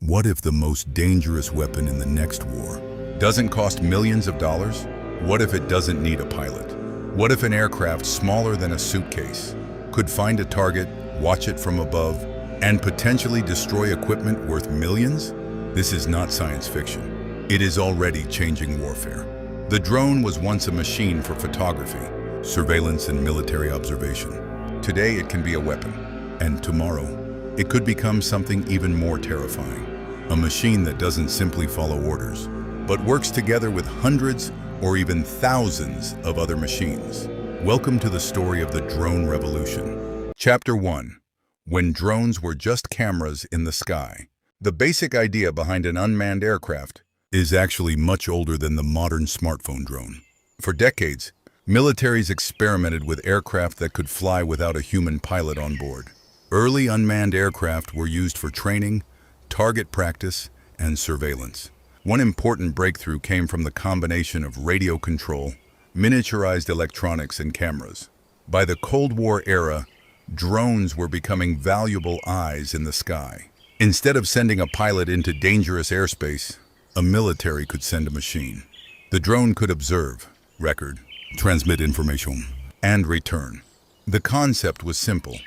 What if the most dangerous weapon in the next war doesn't cost millions of dollars? What if it doesn't need a pilot? What if an aircraft smaller than a suitcase could find a target, watch it from above, and potentially destroy equipment worth millions? This is not science fiction. It is already changing warfare. The drone was once a machine for photography, surveillance, and military observation. Today it can be a weapon, and tomorrow it could become something even more terrifying. A machine that doesn't simply follow orders, but works together with hundreds or even thousands of other machines. Welcome to the story of the drone revolution. Chapter 1. When drones were just cameras in the sky. The basic idea behind an unmanned aircraft is actually much older than the modern smartphone drone. For decades, militaries experimented with aircraft that could fly without a human pilot on board. Early unmanned aircraft were used for training, target practice, and surveillance. One important breakthrough came from the combination of radio control, miniaturized electronics, and cameras. By the Cold War era, drones were becoming valuable eyes in the sky. Instead of sending a pilot into dangerous airspace, a military could send a machine. The drone could observe, record, transmit information, and return. The concept was simple.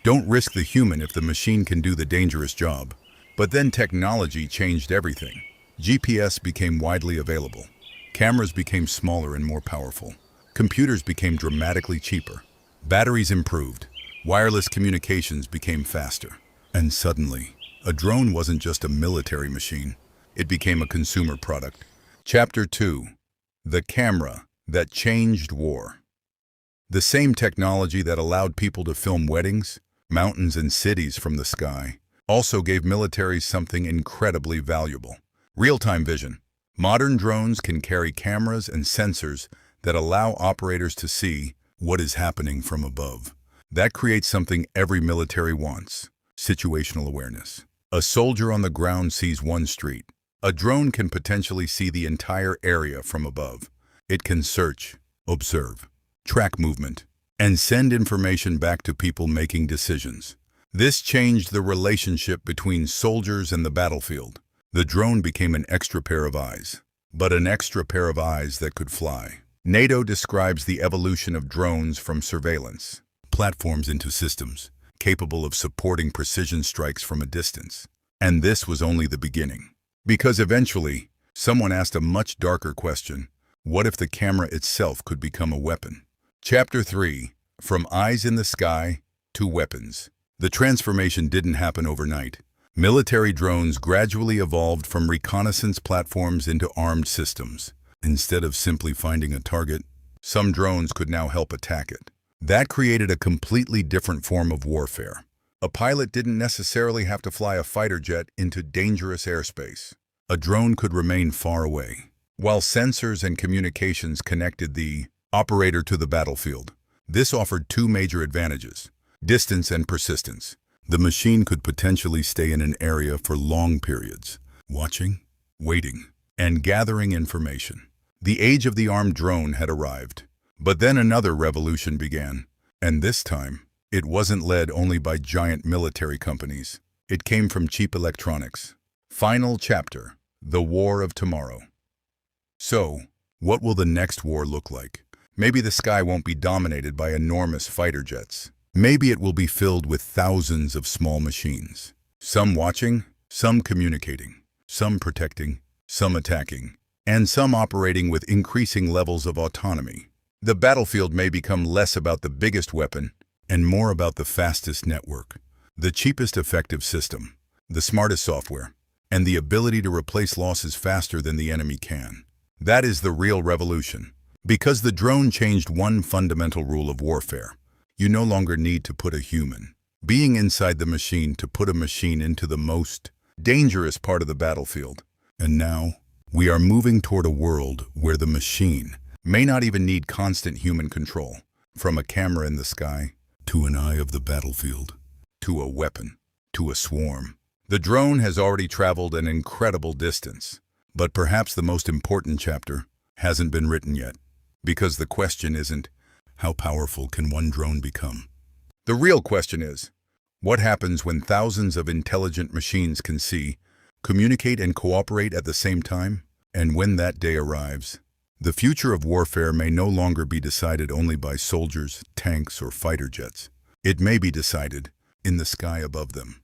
Don't risk the human if the machine can do the dangerous job. But then technology changed everything. GPS became widely available. Cameras became smaller and more powerful. Computers became dramatically cheaper. Batteries improved. Wireless communications became faster. And suddenly, a drone wasn't just a military machine. It became a consumer product. Chapter 2. The camera that changed war. The same technology that allowed people to film weddings, mountains, and cities from the sky also gave militaries something incredibly valuable. Real-time vision. Modern drones can carry cameras and sensors that allow operators to see what is happening from above. That creates something every military wants: situational awareness. A soldier on the ground sees one street. A drone can potentially see the entire area from above. It can search, observe, track movement, and send information back to people making decisions. This changed the relationship between soldiers and the battlefield. The drone became an extra pair of eyes, but an extra pair of eyes that could fly. NATO describes the evolution of drones from surveillance platforms into systems capable of supporting precision strikes from a distance. And this was only the beginning. Because eventually, someone asked a much darker question: what if the camera itself could become a weapon? Chapter 3. From eyes in the sky to weapons. The transformation didn't happen overnight. Military drones gradually evolved from reconnaissance platforms into armed systems. Instead of simply finding a target, some drones could now help attack it. That created a completely different form of warfare. A pilot didn't necessarily have to fly a fighter jet into dangerous airspace. A drone could remain far away, while sensors and communications connected the operator to the battlefield. This offered two major advantages: distance and persistence. The machine could potentially stay in an area for long periods, watching, waiting, and gathering information. The age of the armed drone had arrived. But then another revolution began, and this time, it wasn't led only by giant military companies. It came from cheap electronics. Final chapter: the war of tomorrow. So, what will the next war look like? Maybe the sky won't be dominated by enormous fighter jets. Maybe it will be filled with thousands of small machines. Some watching, some communicating, some protecting, some attacking, and some operating with increasing levels of autonomy. The battlefield may become less about the biggest weapon and more about the fastest network, the cheapest effective system, the smartest software, and the ability to replace losses faster than the enemy can. That is the real revolution. Because the drone changed one fundamental rule of warfare: you no longer need to put a human being inside the machine to put a machine into the most dangerous part of the battlefield. And now, we are moving toward a world where the machine may not even need constant human control. From a camera in the sky, to an eye of the battlefield, to a weapon, to a swarm. The drone has already traveled an incredible distance. But perhaps the most important chapter hasn't been written yet. Because the question isn't, how powerful can one drone become? The real question is, what happens when thousands of intelligent machines can see communicate and cooperate at the same time? And when that day arrives, the future of warfare may no longer be decided only by soldiers, tanks, or fighter jets. It may be decided in the sky above them.